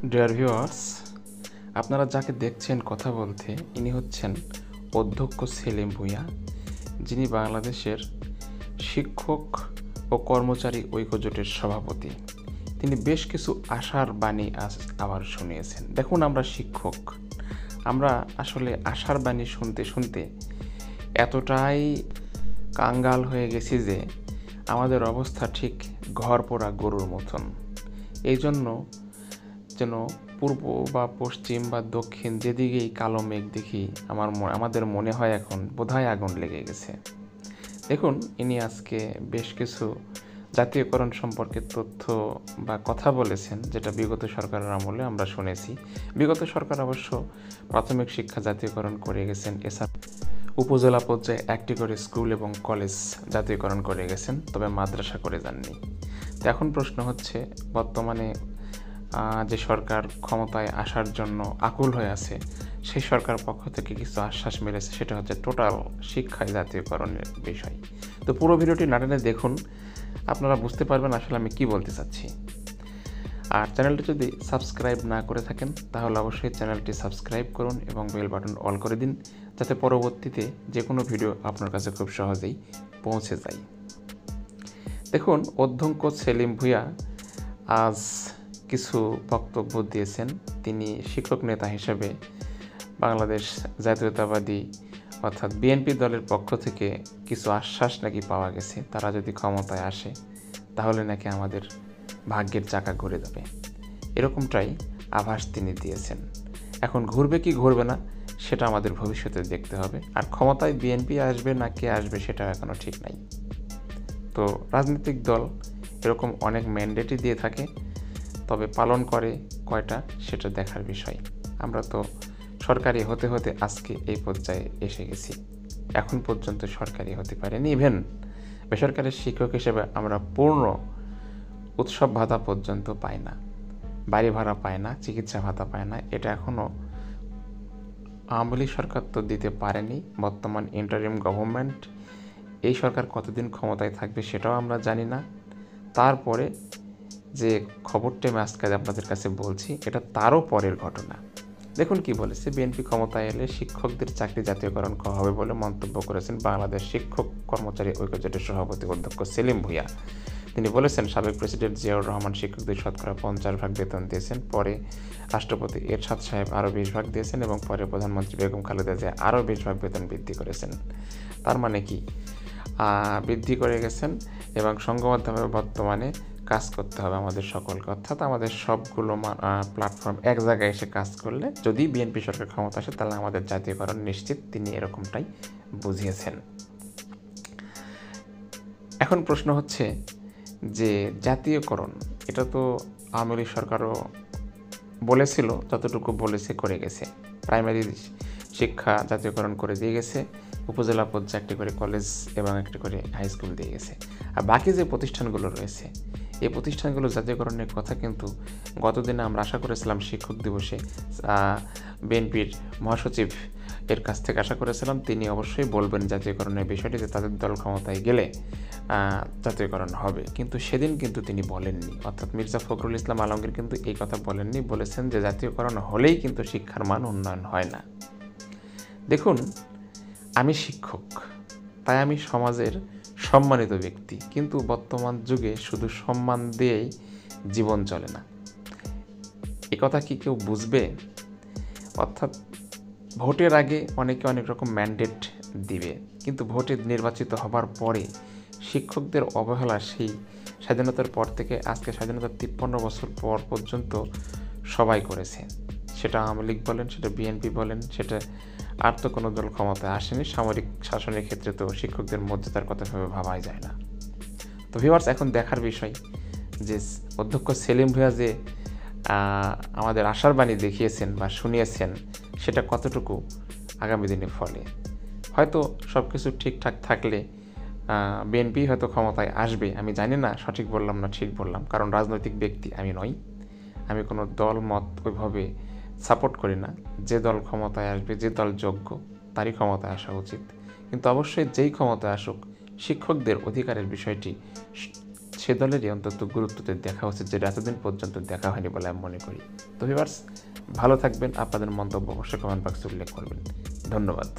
Dear viewers, আপনারা যাকে দেখছেন কথা বলতে ইনি হচ্ছেন অধ্যক্ষ সেলিম ভূঁইয়া, যিনি বাংলাদেশের শিক্ষক ও কর্মচারী ঐক্যজোটের সভাপতি। তিনি বেশ কিছু আশার বাণী আবার শুনিয়েছেন। দেখুন, আমরা শিক্ষক, আমরা আসলে আশার বাণী শুনতে শুনতে এতটাই কাঙ্গাল হয়ে গেছি যে আমাদের অবস্থা ঠিক ঘর পোড়া গরুর মতন। এই জন্য যেন পূর্ব বা পশ্চিম বা দক্ষিণ যেদিকেই কালো মেঘ দেখি আমাদের মনে হয় এখন বোধহয় আগুন লেগে গেছে। দেখুন, ইনি আজকে বেশ কিছু জাতীয়করণ সম্পর্কে তথ্য বা কথা বলেছেন, যেটা বিগত সরকারের আমলে আমরা শুনেছি। বিগত সরকার অবশ্য প্রাথমিক শিক্ষা জাতীয়করণ করে গেছেন, এছাড়া উপজেলা পর্যায়ে একটি করে স্কুল এবং কলেজ জাতীয়করণ করে গেছেন, তবে মাদ্রাসা করে যাননি। তো এখন প্রশ্ন হচ্ছে, বর্তমানে যে সরকার ক্ষমতায় আসার জন্য আকুল হয়ে আছে, সেই সরকার পক্ষ থেকে কিছু আশ্বাস মিলেছে, সেটা হচ্ছে টোটাল শিক্ষায় জাতীয়করণের বিষয়। তো পুরো ভিডিওটি না টেনে দেখুন, আপনারা বুঝতে পারবেন আসলে আমি কি বলতে চাচ্ছি। আর চ্যানেলটি যদি সাবস্ক্রাইব না করে থাকেন তাহলে অবশ্যই চ্যানেলটি সাবস্ক্রাইব করুন এবং বেল বাটন অল করে দিন, যাতে পরবর্তীতে যে কোনো ভিডিও আপনার কাছে খুব সহজেই পৌঁছে যায়। দেখুন, অধ্যক্ষ সেলিম ভূঁইয়া আজ কিছু বক্তব্য দিয়েছেন। তিনি শিক্ষক নেতা হিসেবে বাংলাদেশ জাতীয়তাবাদী অর্থাৎ বিএনপি দলের পক্ষ থেকে কিছু আশ্বাস নাকি পাওয়া গেছে, তারা যদি ক্ষমতায় আসে তাহলে নাকি আমাদের ভাগ্যের চাকা ঘুরে যাবে, এরকমটাই আভাস তিনি দিয়েছেন। এখন ঘুরবে কি ঘুরবে না সেটা আমাদের ভবিষ্যতে দেখতে হবে। আর ক্ষমতায় বিএনপি আসবে না কে আসবে সেটা এখনও ঠিক নাই। তো রাজনৈতিক দল এরকম অনেক ম্যান্ডেটই দিয়ে থাকে, তবে পালন করে কয়টা সেটা দেখার বিষয়। আমরা তো সরকারি হতে হতে আজকে এই পর্যায়ে এসে গেছি, এখন পর্যন্ত সরকারি হতে পারেনি। ইভেন বেসরকারি শিক্ষক হিসেবে আমরা পূর্ণ উৎসব ভাতা পর্যন্ত পাই না, বাড়ি ভাড়া পায় না, চিকিৎসা ভাতা পায় না। এটা এখনও আওয়ামী লীগ সরকার তো দিতে পারেনি। বর্তমান ইন্টারিম গভর্নমেন্ট, এই সরকার কতদিন ক্ষমতায় থাকবে সেটাও আমরা জানি না। তারপরে যে খবরটা আমি আজকে আপনাদের কাছে বলছি, এটা তারও পরের ঘটনা। দেখুন কি বলেছে, বিএনপি ক্ষমতায় এলে শিক্ষকদের চাকরি জাতীয়করণ হবে বলে মন্তব্য করেছেন বাংলাদেশ শিক্ষক কর্মচারী ঐক্যজোটের সভাপতি অধ্যক্ষ সেলিম ভূঁইয়া। তিনি বলেছেন, সাবেক প্রেসিডেন্ট জিয়াউর রহমান শিক্ষকদের শতকরা 50% বেতন দিয়েছেন, পরে রাষ্ট্রপতি এরশাদ সাহেব আরও 20% দিয়েছেন এবং পরে প্রধানমন্ত্রী বেগম খালেদা জিয়া আরও 20% বেতন বৃদ্ধি করেছেন। তার মানে কি, বৃদ্ধি করে গেছেন এবং সংঘবদ্ধভাবে বর্তমানে কাজ করতে হবে আমাদের সকলকে, অর্থাৎ আমাদের সবগুলো প্ল্যাটফর্ম এক জায়গায় এসে কাজ করলে যদি বিএনপি সরকার ক্ষমতা আসে তাহলে আমাদের জাতীয়করণ নিশ্চিত, তিনি এরকমটাই বুঝিয়েছেন। এখন প্রশ্ন হচ্ছে যে জাতীয়করণ, এটা তো আওয়ামী লীগ সরকারও বলেছিল, যতটুকু বলেছে করে গেছে। প্রাইমারি শিক্ষা জাতীয়করণ করে দিয়ে গেছে, উপজেলা পর্যায়ে একটি করে কলেজ এবং একটি করে হাই স্কুল দিয়ে গেছে। আর বাকি যে প্রতিষ্ঠানগুলো রয়েছে, এই প্রতিষ্ঠানগুলো জাতীয়করণের কথা কিন্তু গতদিনে আমরা আশা করেছিলাম শিক্ষক দিবসে বিএনপির মহাসচিব এর কাছ থেকে আশা করেছিলাম তিনি অবশ্যই বলবেন জাতীয়করণের বিষয়টি, যে তাদের দল ক্ষমতায় গেলে জাতীয়করণ হবে, কিন্তু সেদিন কিন্তু তিনি বলেননি। অর্থাৎ মির্জা ফখরুল ইসলাম আলমগীর কিন্তু এই কথা বলেননি, বলেছেন যে জাতীয়করণ হলেই কিন্তু শিক্ষার মান উন্নয়ন হয় না। দেখুন, আমি শিক্ষক, তাই আমি সমাজের সম্মানিত ব্যক্তি, কিন্তু বর্তমান যুগে শুধু সম্মান দিয়েই জীবন চলে না। এ কথা কি কেউ বুঝবে? অর্থাৎ ভোটের আগে অনেকে অনেক রকম ম্যান্ডেট দিবে, কিন্তু ভোটে নির্বাচিত হবার পরে শিক্ষকদের অবহেলা সেই স্বাধীনতার পর থেকে আজকে স্বাধীনতার 53 বছর পর পর্যন্ত সবাই করেছে। সেটা আওয়ামী লীগ বলেন, সেটা বিএনপি বলেন, সেটা আর তো কোনো দল ক্ষমতায় আসেনি। সামরিক শাসনের ক্ষেত্রে তো শিক্ষকদের মর্যাদার কথা ভাবাই যায় না। তো ভিউয়ার্স, এখন দেখার বিষয় যে অধ্যক্ষ সেলিম ভূঁইয়া যে আমাদের আশার বাণী দেখিয়েছেন বা শুনিয়েছেন, সেটা কতটুকু আগামী দিনে ফলে। হয়তো সব কিছু ঠিকঠাক থাকলে বিএনপি হয়তো ক্ষমতায় আসবে। আমি জানি না সঠিক বললাম না ঠিক বললাম, কারণ রাজনৈতিক ব্যক্তি আমি নই, আমি কোনো দল মত ওইভাবে সাপোর্ট করি না। যে দল ক্ষমতায় আসবে, যে দল যোগ্য, তারই ক্ষমতায় আসা উচিত। কিন্তু অবশ্যই যেই ক্ষমতায় আসুক, শিক্ষকদের অধিকারের বিষয়টি সে সে দলেরই অন্তত গুরুত্বতে দেখা উচিত, যেটা এতদিন পর্যন্ত দেখা হয়নি বলে আমি মনে করি। তো ভিউয়ার্স, ভালো থাকবেন। আপনাদের মন্তব্য অবশ্যই কমেন্ট বক্সে উল্লেখ করবেন। ধন্যবাদ।